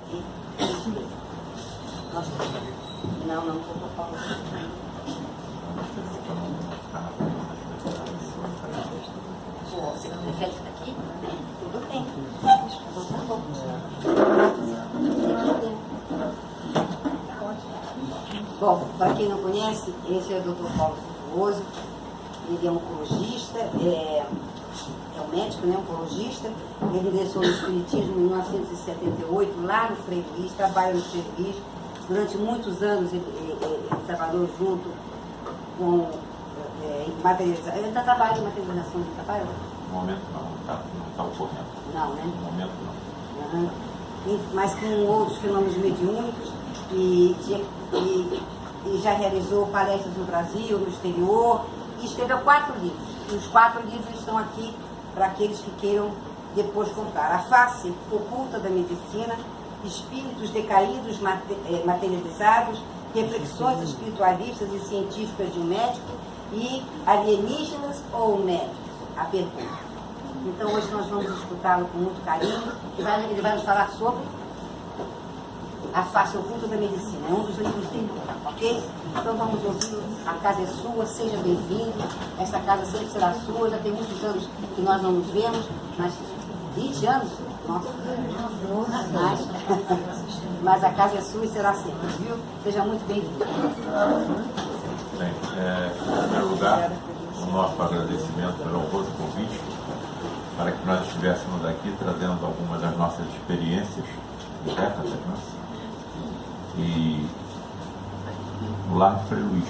aqui. Não, não, vou falar. Você prefere ficar aqui? Tudo bem. Então tá bom. Bom, para quem não conhece, esse é o Dr. Paulo Frutuoso. Ele é oncologista, é um médico, né, oncologista. Ele ingressou no Espiritismo em 1978, lá no Frei Luís, trabalha no Frei Luís. Durante muitos anos ele trabalhou junto com materialização. Ele ainda trabalha em materialização de trabalho? No momento não está ocorrendo. Não, né? No momento não. Uhum. Mas com outros fenômenos mediúnicos e já realizou palestras no Brasil, no exterior, e escreveu 4 livros. E os 4 livros estão aqui para aqueles que queiram depois comprar. A Face Oculta da Medicina, Espíritos Decaídos Materializados, Reflexões Espiritualistas e Científicas de um Médico e Alienígenas ou Médicos? A pergunta. Então hoje nós vamos escutá-lo com muito carinho. Ele vai nos falar sobre A Face Oculta da Medicina, é um dos livros dele, ok? Então vamos ouvir. A casa é sua, seja bem-vindo. Essa casa sempre será sua. Já tem muitos anos que nós não nos vemos, mas 20 anos? Nossa, mas a casa é sua e será sempre, viu? Seja muito bem-vindo. Bem, em primeiro lugar, o nosso agradecimento pelo honroso convite, para que nós estivéssemos aqui trazendo algumas das nossas experiências diretas, né? E o Lar Frei Luís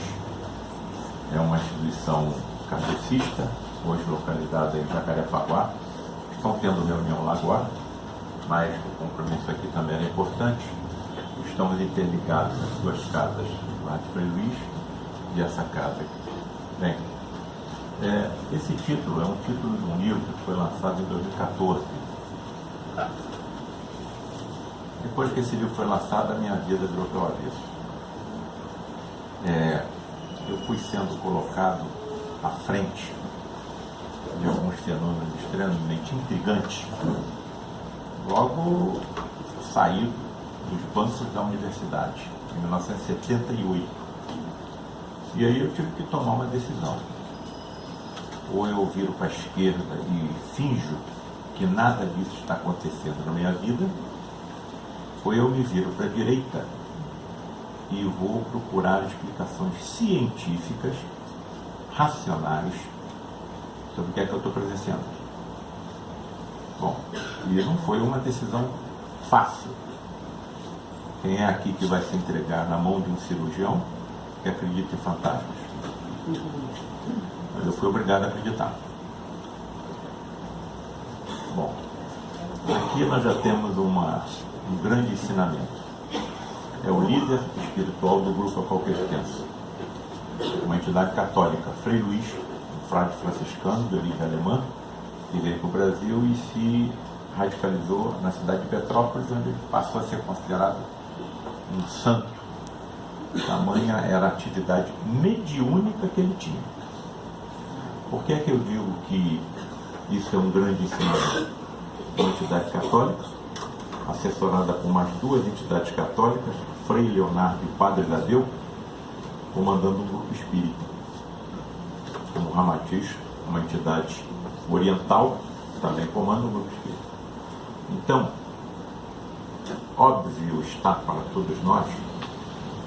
é uma instituição kardecista, hoje localizada em Jacarepaguá. Estão tendo reunião lá agora, mas o compromisso aqui também era importante. Estamos interligados nas 2 casas, o Lar Frei Luís e essa casa aqui. Bem, esse título é um título de um livro que foi lançado em 2014. Depois que esse livro foi lançado, a minha vida virou pelo avesso. Eu fui sendo colocado à frente de alguns fenômenos extremamente intrigantes. Logo saí dos bancos da universidade, em 1978. E aí eu tive que tomar uma decisão. Ou eu viro para a esquerda e finjo que nada disso está acontecendo na minha vida, ou eu me viro para a direita e vou procurar explicações científicas, racionais, sobre o que é que eu estou presenciando. Bom, e não foi uma decisão fácil. Quem é aqui que vai se entregar na mão de um cirurgião que acredita em fantasmas? Mas eu fui obrigado a acreditar. Bom, aqui nós já temos um grande ensinamento. É o líder espiritual do grupo A Qualquer Pertença, uma entidade católica, Frei Luís, um frade franciscano de origem alemã, que veio para o Brasil e se radicalizou na cidade de Petrópolis, onde ele passou a ser considerado um santo. Tamanha era a atividade mediúnica que ele tinha. Por que é que eu digo que isso é um grande ensinamento? Uma entidade católica, assessorada por mais 2 entidades católicas, Frei Leonardo e Padre Tadeu, comandando um grupo espírita, como Ramatiz, uma entidade oriental, também comanda um grupo espírita. Então, óbvio está para todos nós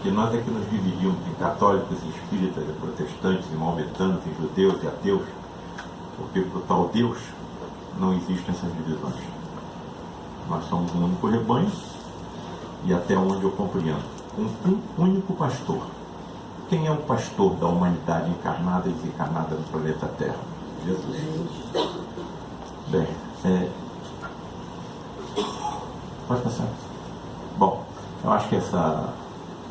que nós é que nos dividimos em católicos e espíritas, e protestantes, e maometanos, e judeus e ateus, porque para o tal Deus não existem essas divisões. Nós somos um único rebanho, e até onde eu compreendo, um único pastor. Quem é o pastor da humanidade encarnada e desencarnada no planeta Terra? Jesus. Bem, pode passar. Bom, eu acho que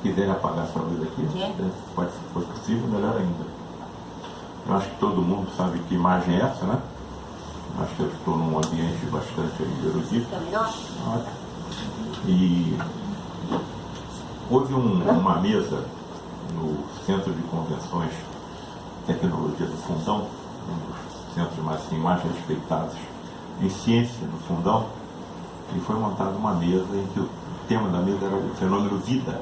quiserem apagar essa luz aqui, pode, se for possível, melhor ainda. Eu acho que todo mundo sabe que imagem é essa, né? Acho que eu estou num ambiente bastante erudito. E houve uma mesa no Centro de Convenções e Tecnologia do Fundão, um dos centros mais respeitados em ciência no Fundão, e foi montada uma mesa em que o tema da mesa era o fenômeno vida,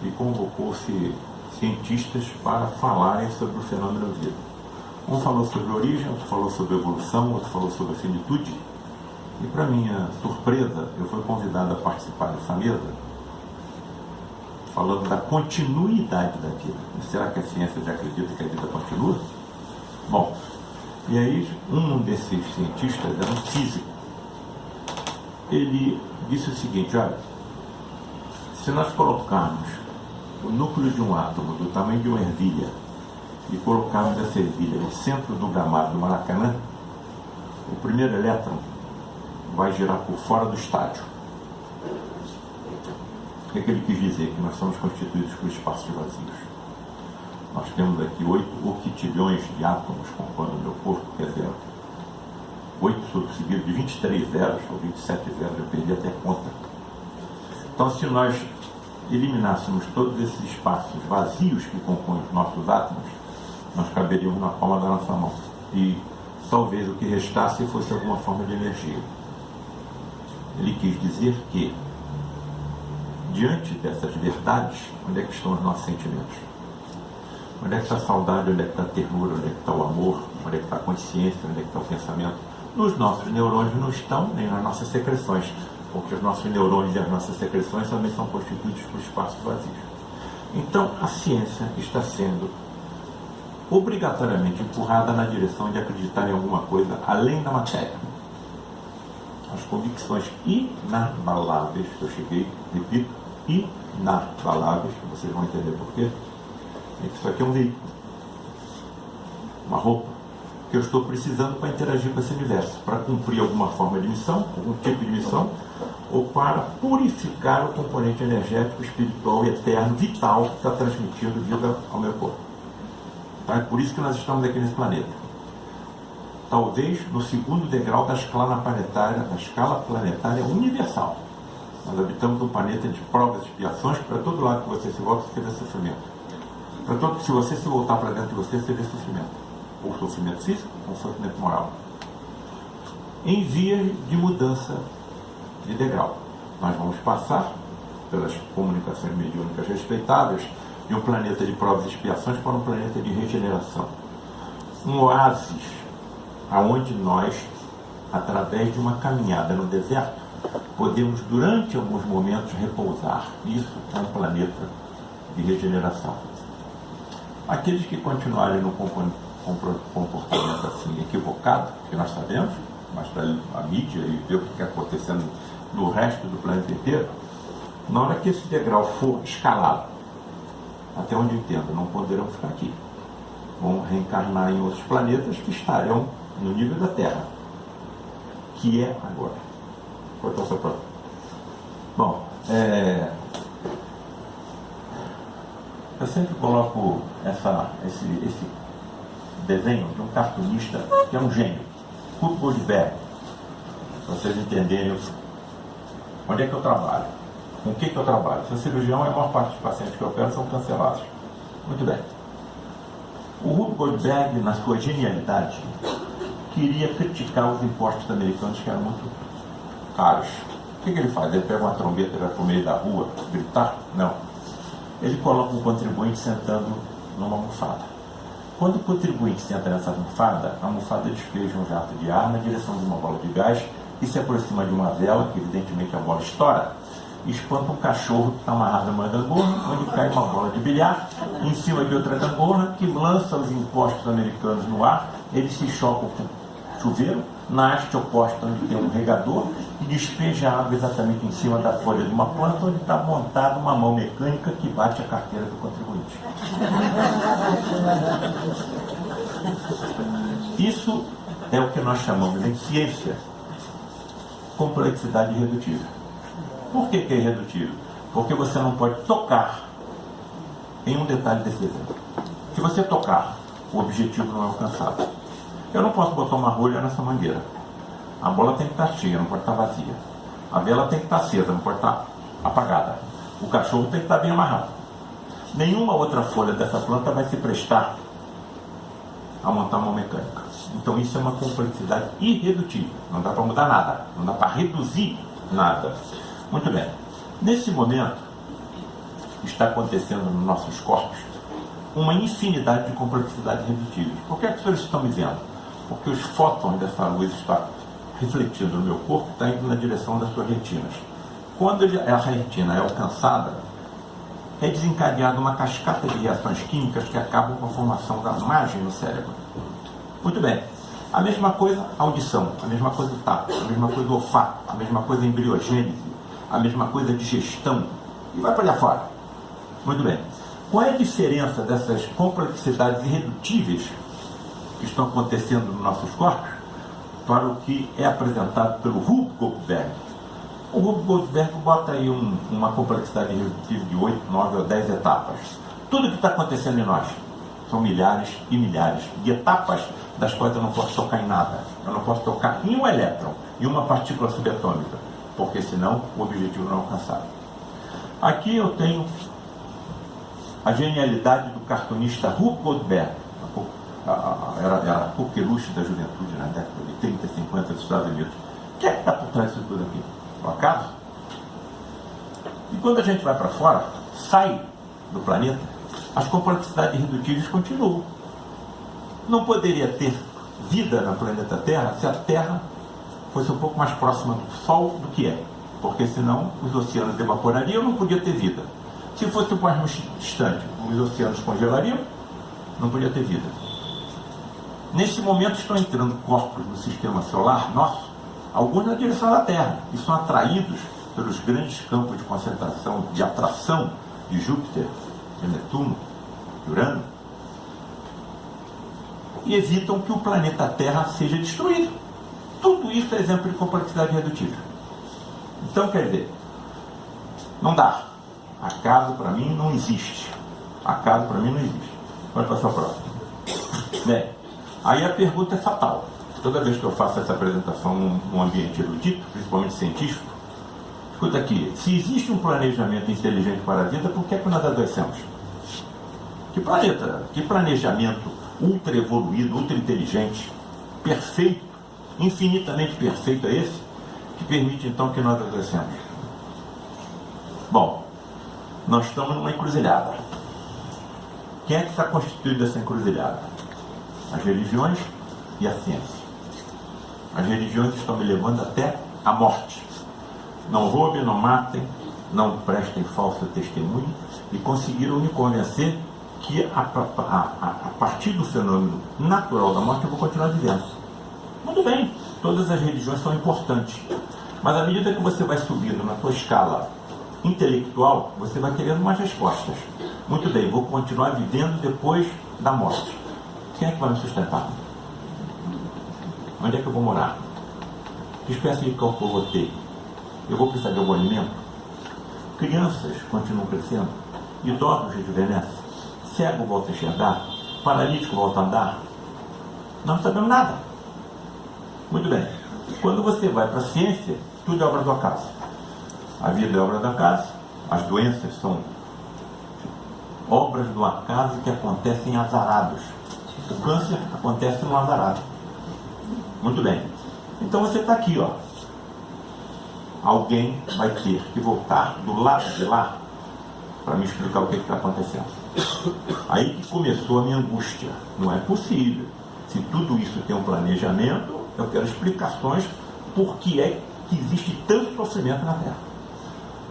e convocou-se cientistas para falarem sobre o fenômeno vida. Um falou sobre origem, outro falou sobre evolução, outro falou sobre a finitude. E, para minha surpresa, eu fui convidado a participar dessa mesa falando da continuidade da vida. Será que a ciência já acredita que a vida continua? Bom, e aí um desses cientistas era um físico. Ele disse o seguinte: olha, se nós colocarmos o núcleo de um átomo do tamanho de uma ervilha e colocarmos essa ervilha no centro do gramado do Maracanã, o primeiro elétron vai girar por fora do estádio. O que ele quis dizer? Que nós somos constituídos por espaços vazios. Nós temos aqui 8 octilhões de átomos compondo o meu corpo, quer dizer, 8 seguido de 23 zeros, ou 27 zeros, eu perdi até a conta. Então, se nós eliminássemos todos esses espaços vazios que compõem os nossos átomos, nós caberíamos na palma da nossa mão. E talvez o que restasse fosse alguma forma de energia. Ele quis dizer que, diante dessas verdades, onde é que estão os nossos sentimentos? Onde é que está a saudade, onde é que está a ternura, onde é que está o amor, onde é que está a consciência, onde é que está o pensamento? Nos nossos neurônios não estão, nem nas nossas secreções, porque os nossos neurônios e as nossas secreções também são constituídos por espaços vazios. Então, a ciência está sendo obrigatoriamente empurrada na direção de acreditar em alguma coisa além da matéria. As convicções inabaláveis, que eu cheguei, repito, inabaláveis, que vocês vão entender por quê, é que isso aqui é um veículo, uma roupa, que eu estou precisando para interagir com esse universo, para cumprir alguma forma de missão, algum tipo de missão, ou para purificar o componente energético, espiritual, eterno, vital, que está transmitindo vida ao meu corpo. Então, é por isso que nós estamos aqui nesse planeta. Talvez no segundo degrau da escala planetária universal. Nós habitamos um planeta de provas e expiações, para todo lado que você se volta, você vê sofrimento. Se você se voltar para dentro de você vê sofrimento. Ou sofrimento físico, ou sofrimento moral. Em vias de mudança de degrau. Nós vamos passar pelas comunicações mediúnicas respeitáveis de um planeta de provas e expiações para um planeta de regeneração. Um oásis aonde nós, através de uma caminhada no deserto, podemos durante alguns momentos repousar. Isso é um planeta de regeneração. Aqueles que continuarem no comportamento assim equivocado, que nós sabemos, mas a mídia e ver o que está acontecendo no resto do planeta inteiro, na hora que esse degrau for escalado, até onde eu entendo, não poderão ficar aqui. Vão reencarnar em outros planetas que estarão no nível da Terra, que é agora. Cortou sua prova. Bom, eu sempre coloco esse desenho de um cartunista que é um gênio, Kurt Goldberg, para vocês entenderem onde é que eu trabalho, com o que eu trabalho. Se eu sou cirurgião, a maior parte dos pacientes que eu opero são cancelados. Muito bem. O Kurt Goldberg, na sua genialidade, queria criticar os impostos americanos, que eram muito caros. O que ele faz? Ele pega uma trombeta e vai para o meio da rua gritar? Não. Ele coloca um contribuinte sentando numa almofada. Quando o contribuinte senta nessa almofada, a almofada despeja um jato de ar na direção de uma bola de gás e se aproxima de uma vela, que evidentemente a bola estoura, e espanta um cachorro que está amarrado numa gangorra, onde cai uma bola de bilhar em cima de outra gangorra, que lança os impostos americanos no ar. Eles se chocam com o chuveiro, na haste oposta onde tem um regador, e despeja a água exatamente em cima da folha de uma planta, onde está montada uma mão mecânica que bate a carteira do contribuinte. Isso é o que nós chamamos em ciência complexidade irredutível. Por que é irredutível? Porque você não pode tocar em um detalhe desse desenho. Se você tocar, o objetivo não é alcançado. Eu não posso botar uma rolha nessa mangueira. A bola tem que estar cheia, não pode estar vazia. A vela tem que estar acesa, não pode estar apagada. O cachorro tem que estar bem amarrado. Nenhuma outra folha dessa planta vai se prestar a montar uma mecânica. Então isso é uma complexidade irredutível. Não dá para mudar nada. Não dá para reduzir nada. Muito bem. Nesse momento, está acontecendo nos nossos corpos uma infinidade de complexidades redutíveis. Por que é que os senhores estão me vendo? Porque os fótons dessa luz estão refletindo no meu corpo, está indo na direção das suas retinas. Quando essa retina é alcançada, é desencadeada uma cascata de reações químicas que acabam com a formação da imagem no cérebro. Muito bem. A mesma coisa a audição, a mesma coisa o tato, a mesma coisa o olfato, a mesma coisa a embriogênese, a mesma coisa a digestão, e vai para lá fora. Muito bem. Qual é a diferença dessas complexidades irredutíveis que estão acontecendo nos nossos corpos para o que é apresentado pelo Rube Goldberg? O Rube Goldberg bota aí uma complexidade irredutível de 8, 9 ou 10 etapas. Tudo que está acontecendo em nós são milhares e milhares de etapas das quais eu não posso tocar em nada. Eu não posso tocar em um elétron, em uma partícula subatômica, porque senão o objetivo não é alcançado. Aqui eu tenho a genialidade do cartunista Rube Goldberg, era a coqueluche da juventude na década de 30 e 50 dos Estados Unidos. O que é que está por trás disso tudo aqui? O acaso? E quando a gente vai para fora, sai do planeta, as complexidades irredutíveis continuam. Não poderia ter vida no planeta Terra se a Terra fosse um pouco mais próxima do Sol do que é, porque senão os oceanos evaporariam e não podia ter vida. Se fosse um pouco mais distante, os oceanos congelariam, não podia ter vida. Nesse momento estão entrando corpos no sistema solar nosso, alguns na direção da Terra, e são atraídos pelos grandes campos de concentração, de atração de Júpiter, de Netuno, de Urano, e evitam que o planeta Terra seja destruído. Tudo isso é exemplo de complexidade redutível. Então, quer dizer, não dá. Acaso para mim não existe. Acaso para mim não existe. Vamos passar ao próximo. Bem, aí a pergunta é fatal. Toda vez que eu faço essa apresentação num ambiente erudito, principalmente científico, escuta aqui, se existe um planejamento inteligente para a vida, por que é que nós adoecemos? Que planeta, que planejamento ultra evoluído, ultra inteligente, perfeito, infinitamente perfeito é esse, que permite então que nós adoecemos? Bom, nós estamos numa encruzilhada. Quem é que está constituído essa encruzilhada? As religiões e a ciência. As religiões estão me levando até a morte. Não roubem, não matem, não prestem falso testemunho, e conseguiram me convencer que a partir do fenômeno natural da morte eu vou continuar vivendo. Muito bem, todas as religiões são importantes, mas à medida que você vai subindo na sua escala intelectual, você vai querendo mais respostas. Muito bem, vou continuar vivendo depois da morte. Quem é que vai me sustentar? Onde é que eu vou morar? Que espécie de campo eu vou ter? Eu vou precisar de algum alimento? Crianças continuam crescendo? Idosos rejuvenescem? Cego volta a enxergar? Paralítico volta a andar? Nós não sabemos nada. Muito bem. Quando você vai para a ciência, tudo é obra do acaso. A vida é obra do acaso, as doenças são obras do acaso que acontecem azarados. O câncer acontece no azarado. Muito bem. Então você está aqui, ó. Alguém vai ter que voltar do lado de lá para me explicar o que está acontecendo. Aí que começou a minha angústia. Não é possível. Se tudo isso tem um planejamento, eu quero explicações por que é que existe tanto sofrimento na Terra.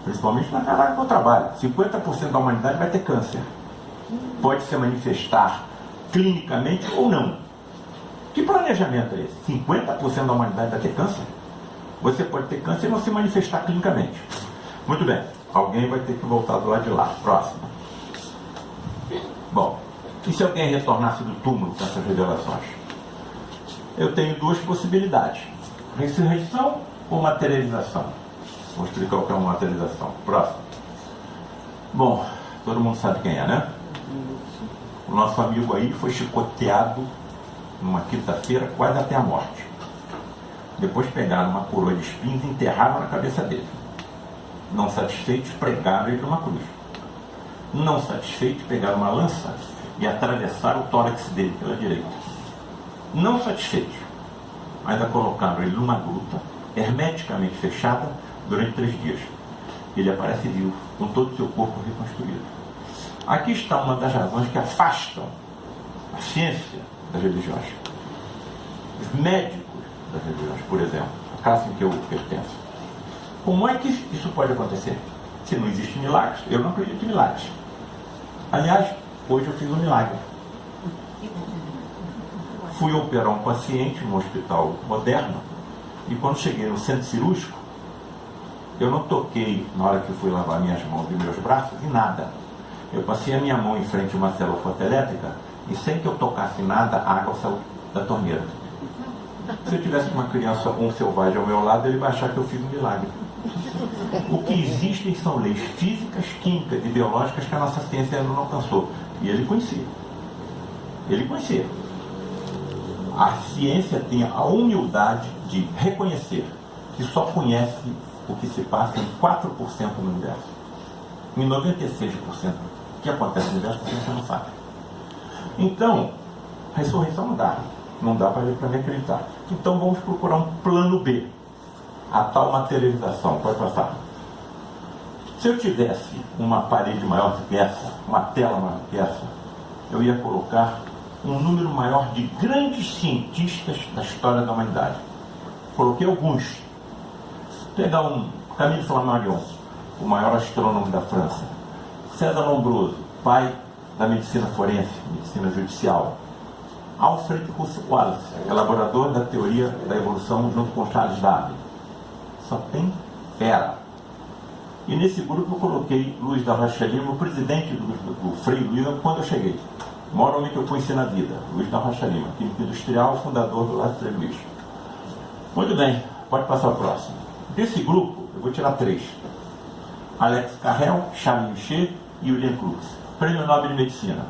Principalmente na área que eu trabalho. 50% da humanidade vai ter câncer. Pode se manifestar clinicamente ou não. Que planejamento é esse? 50% da humanidade vai ter câncer? Você pode ter câncer e não se manifestar clinicamente. Muito bem. Alguém vai ter que voltar do lado de lá. Próximo. Bom, e se alguém retornasse do túmulo com essas revelações? Eu tenho duas possibilidades. Ressurreição ou materialização? Vou explicar o que é uma materialização. Próximo. Bom, todo mundo sabe quem é, né? O nosso amigo aí foi chicoteado numa quinta-feira quase até a morte. Depois pegaram uma coroa de espinhos e enterraram na cabeça dele. Não satisfeitos, pregaram ele numa cruz. Não satisfeitos, pegaram uma lança e atravessaram o tórax dele pela direita. Não satisfeitos, ainda colocaram ele numa gruta hermeticamente fechada durante 3 dias. ele aparece vivo, com todo o seu corpo reconstruído. Aqui está uma das razões que afastam a ciência das religiões. Os médicos das religiões, por exemplo, a classe em que eu pertenço. Como é que isso pode acontecer? Se não existe milagres, eu não acredito em milagres. Aliás, hoje eu fiz um milagre. Fui operar um paciente num hospital moderno e quando cheguei no centro cirúrgico, eu não toquei, na hora que fui lavar minhas mãos e meus braços, em nada. Eu passei a minha mão em frente a uma célula fotoelétrica e sem que eu tocasse nada, a água saiu da torneira. Se eu tivesse uma criança ou um selvagem ao meu lado, ele vai achar que eu fiz um milagre. O que existem são leis físicas, químicas e biológicas que a nossa ciência ainda não alcançou. E ele conhecia. Ele conhecia. A ciência tem a humildade de reconhecer que só conhece o que se passa em 4% no universo. Em 96% do que acontece no universo, a ciência não sabe. Então, a ressurreição não dá. Não dá para me acreditar. Então vamos procurar um plano B. A tal materialização. Pode passar. Se eu tivesse uma parede maior do que essa, uma tela maior do que essa, eu ia colocar um número maior de grandes cientistas da história da humanidade. Coloquei alguns. Pegar um Camille Flammarion, o maior astrônomo da França. César Lombroso, pai da medicina forense, medicina judicial. Alfred Russel Wallace, elaborador da teoria da evolução junto com Charles Darwin. Só tem fera. E nesse grupo eu coloquei Luiz da Rocha Lima, o presidente do Frei Luiz, quando eu cheguei. O maior homem que eu conheci na vida, Luiz da Rocha Lima, químico industrial, fundador do Lar Frei Luiz. Muito bem, pode passar o próximo. Desse grupo, eu vou tirar 3. Alex Carrel, Charles Michel e William Crookes. Prêmio Nobel de Medicina.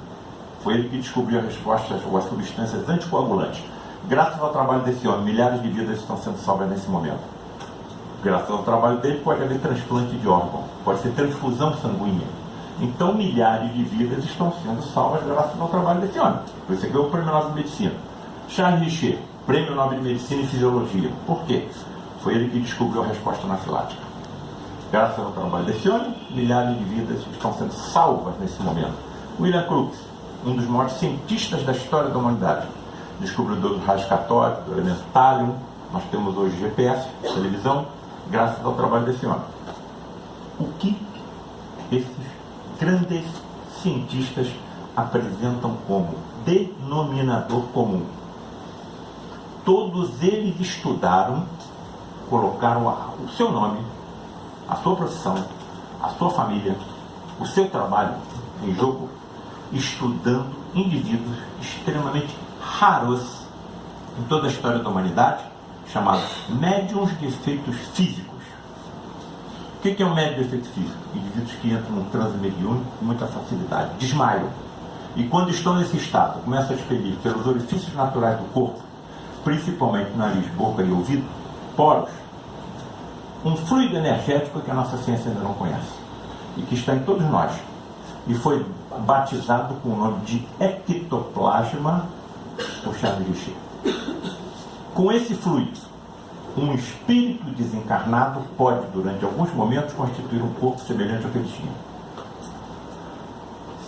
Foi ele que descobriu as respostas ou as substâncias anticoagulantes. Graças ao trabalho desse homem, milhares de vidas estão sendo salvas nesse momento. Graças ao trabalho dele, pode haver transplante de órgão, pode ser transfusão sanguínea. Então, milhares de vidas estão sendo salvas graças ao trabalho desse homem. Por isso, ele ganhou o Prêmio Nobel de Medicina. Charles Richer, Prêmio Nobel de Medicina e Fisiologia. Por quê? Foi ele que descobriu a resposta anafilática. Graças ao trabalho desse homem, milhares de vidas estão sendo salvas nesse momento. William Crookes, um dos maiores cientistas da história da humanidade, descobridor dos raios catódicos, do elemento tálio. Nós temos hoje GPS, televisão, graças ao trabalho desse homem. O que esses grandes cientistas apresentam como denominador comum? Todos eles estudaram, colocaram o seu nome, a sua profissão, a sua família, o seu trabalho em jogo, estudando indivíduos extremamente raros em toda a história da humanidade, chamados médiums de efeitos físicos. O que é um médium de efeito físico? Indivíduos que entram num transe mediúnico com muita facilidade, desmaiam. E quando estão nesse estado, começam a expelir pelos orifícios naturais do corpo, principalmente nariz, boca e ouvido, poros, um fluido energético que a nossa ciência ainda não conhece e que está em todos nós. E foi batizado com o nome de ectoplasma por Charles Richer. Com esse fluido, um espírito desencarnado pode, durante alguns momentos, constituir um corpo semelhante ao que ele tinha.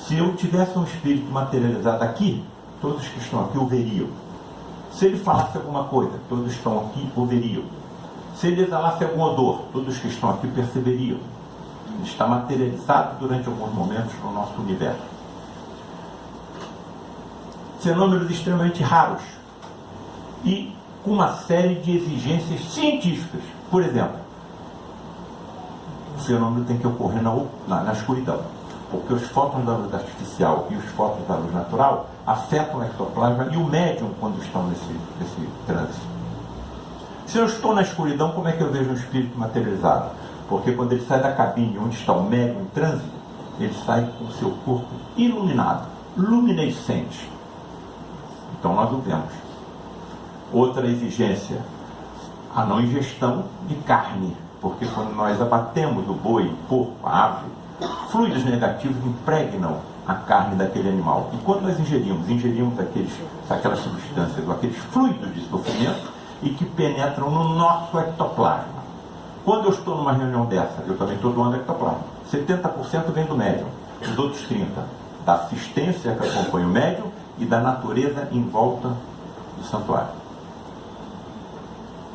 Se eu tivesse um espírito materializado aqui, todos que estão aqui o veriam. Se ele falasse alguma coisa, todos que estão aqui o veriam. Se ele exalasse algum odor, todos que estão aqui perceberiam. Ele está materializado durante alguns momentos no nosso universo. Fenômenos extremamente raros e com uma série de exigências científicas. Por exemplo, o fenômeno tem que ocorrer na escuridão, porque os fótons da luz artificial e os fótons da luz natural afetam o ectoplasma e o médium quando estão nesse trânsito. Se eu estou na escuridão, como é que eu vejo um espírito materializado? Porque quando ele sai da cabine onde está o médium em trânsito, ele sai com o seu corpo iluminado, luminescente. Então nós o vemos. Outra exigência, a não ingestão de carne, porque quando nós abatemos o boi, o porco, a ave, fluidos negativos impregnam a carne daquele animal. E quando nós ingerimos aquelas substâncias, aqueles fluidos de sofrimento, e que penetram no nosso ectoplasma. Quando eu estou numa reunião dessa, eu também estou doando ectoplasma. 70% vem do médium, os outros 30% da assistência que acompanha o médium e da natureza em volta do santuário.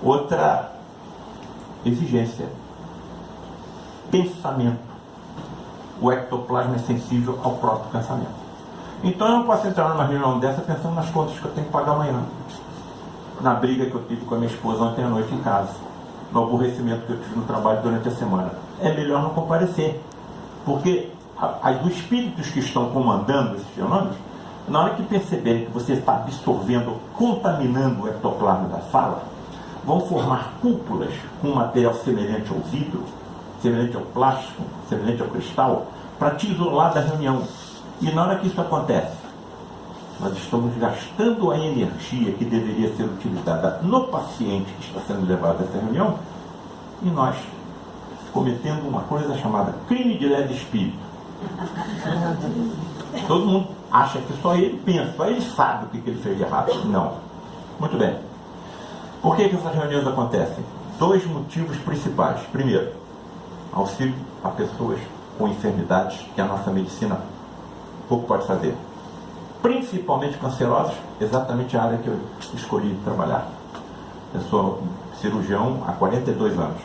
Outra exigência: pensamento. O ectoplasma é sensível ao próprio pensamento. Então eu não posso entrar numa reunião dessa pensando nas contas que eu tenho que pagar amanhã, na briga que eu tive com a minha esposa ontem à noite em casa, no aborrecimento que eu tive no trabalho durante a semana. É melhor não comparecer, porque os espíritos que estão comandando esses fenômenos, na hora que perceberem que você está absorvendo, contaminando o ectoplasma da sala, vão formar cúpulas com material semelhante ao vidro, semelhante ao plástico, semelhante ao cristal, para te isolar da reunião. E na hora que isso acontece, nós estamos gastando a energia que deveria ser utilizada no paciente que está sendo levado a essa reunião, e nós cometendo uma coisa chamada crime de leve espírito. Todo mundo acha que só ele pensa, só ele sabe o que ele fez de errado. Não. Muito bem. Por que essas reuniões acontecem? 2 motivos principais. Primeiro, auxílio a pessoas com enfermidades que a nossa medicina pouco pode fazer. Principalmente cancerosos, exatamente a área que eu escolhi trabalhar. Eu sou cirurgião há 42 anos.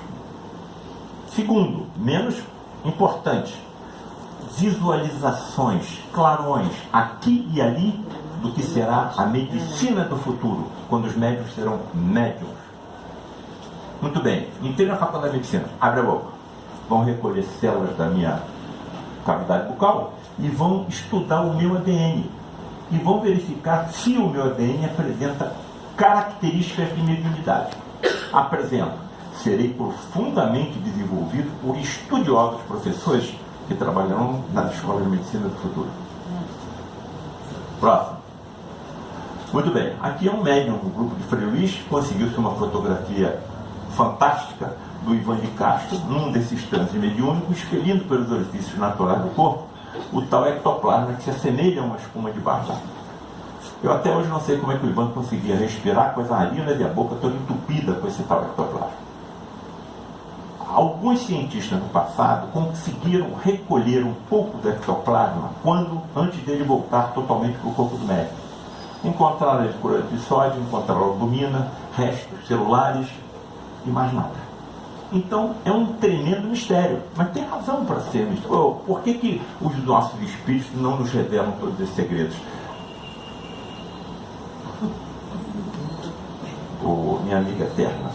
Segundo, menos importante, visualizações, clarões, aqui e ali, do que será a medicina do futuro, quando os médicos serão médiums. Muito bem, entrei na faculdade de medicina, abre a boca. Vão recolher células da minha cavidade bucal e vão estudar o meu ADN. E vão verificar se o meu ADN apresenta características de mediunidade. Apresenta. Serei profundamente desenvolvido por estudiosos professores que trabalharão nas escolas de medicina do futuro. Próximo. Muito bem, aqui é um médium do grupo de Frei Luís, conseguiu-se uma fotografia fantástica do Ivan de Castro, num desses transes mediúnicos, expelindo pelos orifícios naturais do corpo o tal ectoplasma que se assemelha a uma espuma de barro. Eu até hoje não sei como é que o Ivan conseguia respirar com as narinas e a boca toda entupida com esse tal ectoplasma. Alguns cientistas no passado conseguiram recolher um pouco do ectoplasma antes dele voltar totalmente para o corpo do médico. Encontraram ele por episódio, encontraram albumina, restos celulares e mais nada. Então é um tremendo mistério, mas tem razão para ser mistério. Por que os nossos espíritos não nos revelam todos esses segredos? Minha amiga eterna,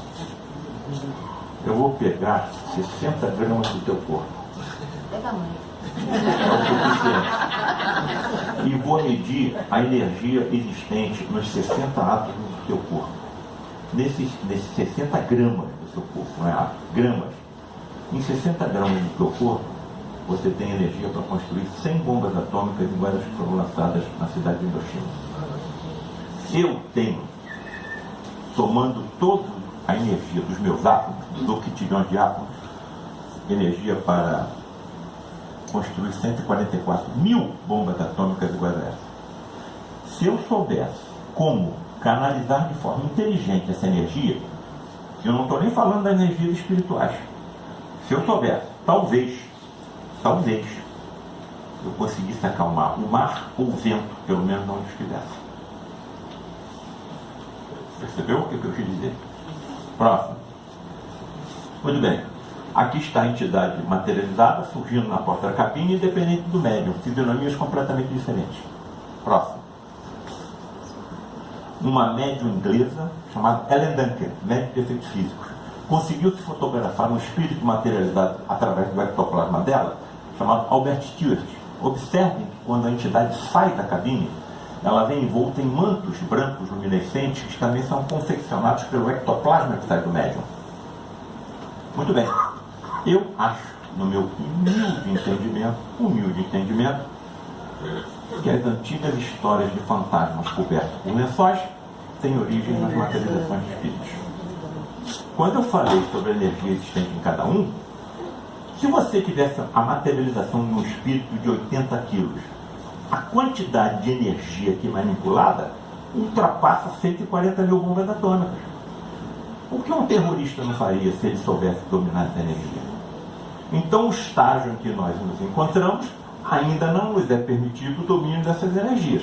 eu vou pegar 60 gramas do teu corpo. Pega a mãe. É o suficiente. E vou medir a energia existente nos 60 átomos do teu corpo. Nesses 60 gramas do seu corpo, não é átomos, gramas. Em 60 gramas do teu corpo, você tem energia para construir 100 bombas atômicas iguais às que foram lançadas na cidade de Hiroshima. Eu tenho, tomando toda a energia dos meus átomos, dos octilhões de átomos, energia para construir 144 mil bombas atômicas iguais a essa. Se eu soubesse como canalizar de forma inteligente essa energia, eu não estou nem falando das energias espirituais. Se eu soubesse, talvez, eu conseguisse acalmar o mar ou o vento, pelo menos onde estivesse. Percebeu o que eu quis dizer? Próximo. Muito bem. Aqui está a entidade materializada, surgindo na porta da cabine, independente do médium, fisionomias completamente diferentes. Próximo. Uma médium inglesa chamada Ellen Duncan, médium de efeitos físicos, conseguiu se fotografar um espírito materializado através do ectoplasma dela, chamado Albert Stewart. Observem que quando a entidade sai da cabine, ela vem envolta em mantos brancos luminescentes que também são confeccionados pelo ectoplasma que sai do médium. Muito bem. Eu acho, no meu humilde entendimento, que as antigas histórias de fantasmas cobertos por lençóis têm origem nas materializações de espíritos. Quando eu falei sobre a energia existente em cada um, se você tivesse a materialização de um espírito de 80 quilos, a quantidade de energia aqui manipulada ultrapassa 140 mil bombas atômicas. O que um terrorista não faria se ele soubesse dominar essa energia? Então, o estágio em que nós nos encontramos ainda não nos é permitido o domínio dessas energias.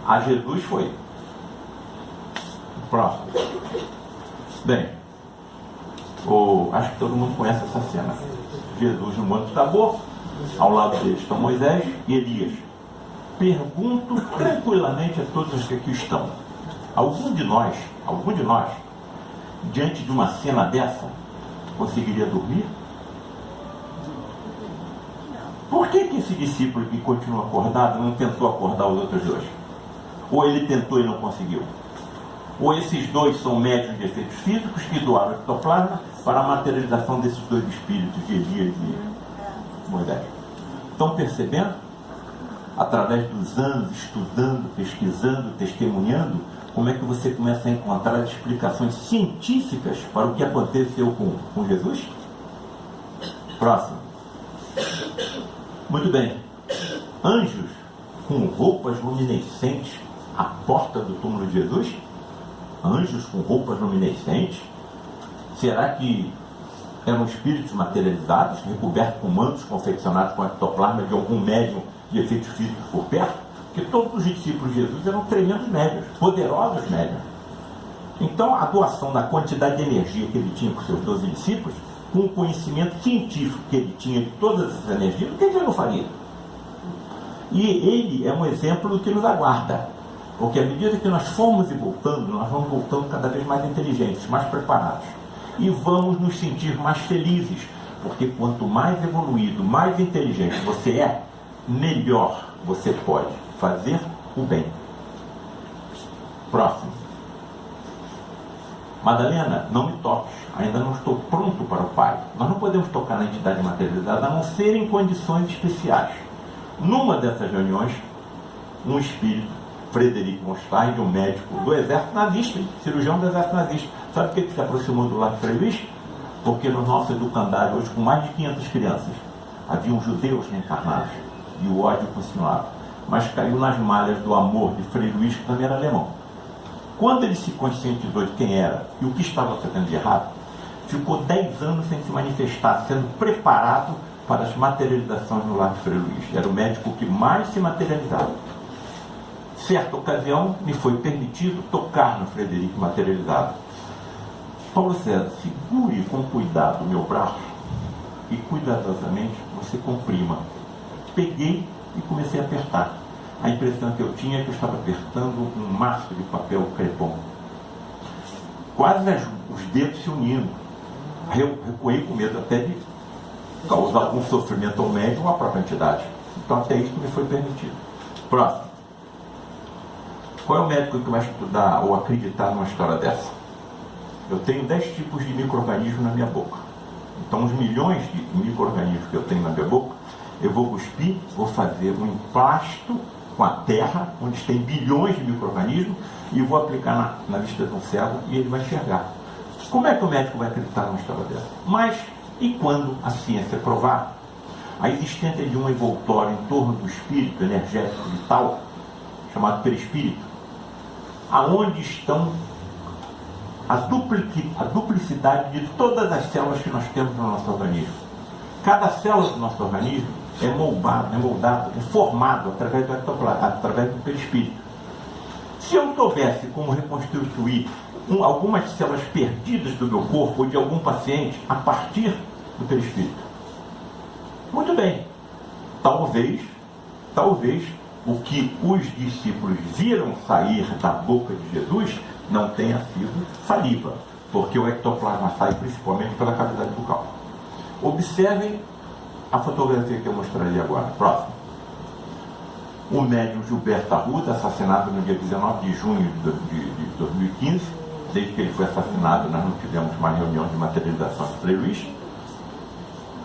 A Jesus foi. Próximo. Bem, acho que todo mundo conhece essa cena. Jesus no Monte Tabor, ao lado dele estão Moisés e Elias. Pergunto tranquilamente a todos os que aqui estão: algum de nós, diante de uma cena dessa, conseguiria dormir? Por que esse discípulo que continua acordado não tentou acordar os outros dois? Ou ele tentou e não conseguiu? Ou esses dois são médiuns de efeitos físicos que doaram o ectoplasma para a materialização desses dois espíritos, de Elias e Moisés? Estão percebendo? Através dos anos, estudando, pesquisando, testemunhando, como é que você começa a encontrar explicações científicas para o que aconteceu com Jesus? Próximo. Muito bem. Anjos com roupas luminescentes à porta do túmulo de Jesus? Anjos com roupas luminescentes? Será que eram espíritos materializados, recobertos com mantos confeccionados com ectoplasma de algum médium de efeitos físicos por perto? Porque todos os discípulos de Jesus eram tremendos médiuns, poderosos médiuns. Então, a doação da quantidade de energia que ele tinha com seus 12 discípulos, com o conhecimento científico que ele tinha de todas essas energias, o que ele não faria? E ele é um exemplo do que nos aguarda. Porque à medida que nós formos voltando, nós vamos voltando cada vez mais inteligentes, mais preparados. E vamos nos sentir mais felizes. Porque quanto mais evoluído, mais inteligente você é, melhor você pode fazer o bem. Próximo. Madalena, não me toques, ainda não estou pronto para o Pai. Nós não podemos tocar na entidade materializada, a não ser em condições especiais. Numa dessas reuniões, um espírito, Frederic von Stein, um médico do exército nazista, cirurgião do exército nazista, sabe por que se aproximou do lado de Frei Luís? Porque no nosso educandário, hoje com mais de 500 crianças, haviam judeus reencarnados e o ódio continuava, mas caiu nas malhas do amor de Frei Luís, que também era alemão. Quando ele se conscientizou de quem era e o que estava fazendo de errado, ficou 10 anos sem se manifestar, sendo preparado para as materializações no lar de Frei Luís. Era o médico que mais se materializava. Certa ocasião, me foi permitido tocar no Frederic materializado. Paulo César, segure com cuidado o meu braço e cuidadosamente você comprima. Peguei e comecei a apertar. A impressão que eu tinha é que eu estava apertando um maço de papel crepom. Quase os dedos se unindo. Eu recuei com medo até de causar algum sofrimento ao médium ou à própria entidade. Então até isso me foi permitido. Próximo. Qual é o médico que vai estudar ou acreditar numa história dessa? Eu tenho 10 tipos de micro-organismos na minha boca. Então os milhões de micro-organismos que eu tenho na minha boca, eu vou cuspir, vou fazer um emplasto com a terra, onde tem bilhões de micro-organismos, e vou aplicar na vista do cego e ele vai enxergar. Como é que o médico vai acreditar numa história dessa? Mas, e quando a ciência provar a existência de um envoltório em torno do espírito energético vital, chamado perispírito, aonde estão a duplicidade de todas as células que nós temos no nosso organismo. Cada célula do nosso organismo é moldado, é formado através do ectoplasma, através do perispírito. Se eu soubesse como reconstituir algumas células perdidas do meu corpo ou de algum paciente a partir do perispírito, muito bem, talvez o que os discípulos viram sair da boca de Jesus não tenha sido saliva, porque o ectoplasma sai principalmente pela cavidade bucal. Observem a fotografia que eu mostraria agora. Próximo. O médium Gilberto Arruda, assassinado no dia 19 de junho de 2015. Desde que ele foi assassinado, nós não tivemos mais reunião de materialização de Frei Luís.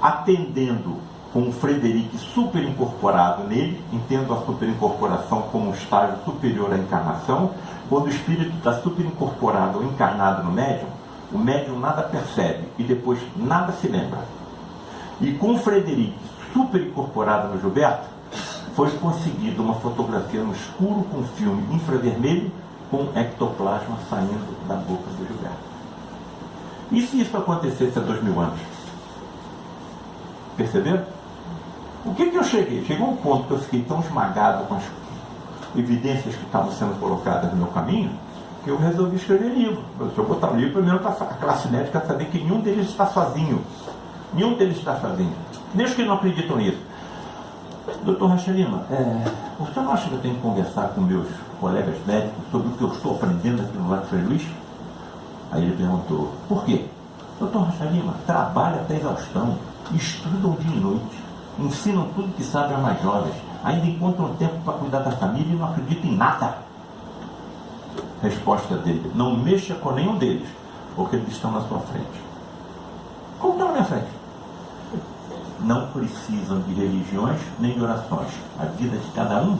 Atendendo com o Frederic super incorporado nele, entendo a super incorporação como um estágio superior à encarnação. Quando o espírito está super incorporado ou encarnado no médium, o médium nada percebe e depois nada se lembra. E com o Frederic super incorporado no Gilberto, foi conseguida uma fotografia no escuro com filme infravermelho com ectoplasma saindo da boca do Gilberto. E se isso acontecesse há 2000 anos? Perceberam? O que eu cheguei? Chegou um ponto que eu fiquei tão esmagado com as evidências que estavam sendo colocadas no meu caminho, que eu resolvi escrever livro. Se eu botar o livro, primeiro para a classe médica saber que nenhum deles está sozinho. Nenhum deles está sozinho. Nem os que não acreditam nisso. Doutor Rocha Lima, você não acha que eu tenho que conversar com meus colegas médicos sobre o que eu estou aprendendo aqui no Lago Frei Luís? Aí ele perguntou, por quê? Doutor Rocha Lima, trabalha até exaustão, estudam dia e noite, ensinam tudo que sabem aos mais jovens, ainda encontram tempo para cuidar da família e não acreditam em nada. Resposta dele, não mexa com nenhum deles, porque eles estão na sua frente. Como estão na minha frente? Não precisam de religiões nem de orações. A vida de cada um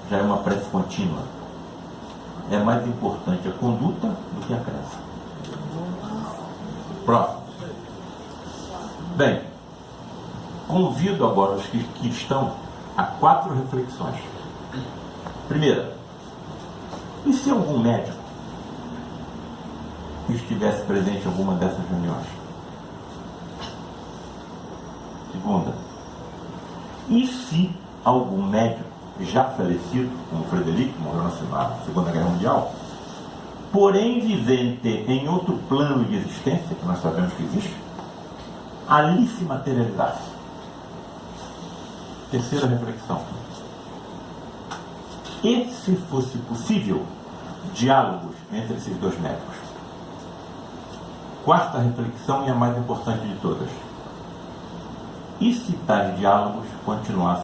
já é uma prece contínua. É mais importante a conduta do que a crença. Próximo. Bem, convido agora os que estão a 4 reflexões. Primeira, e se algum médico estivesse presente em alguma dessas reuniões? Segunda, e se algum médico já falecido, como Frederico, que morreu na Segunda Guerra Mundial, porém vivente em outro plano de existência, que nós sabemos que existe, ali se materializasse? Terceira reflexão, e se fosse possível diálogos entre esses 2 médicos? Quarta reflexão, e a mais importante de todas, e se tais diálogos continuassem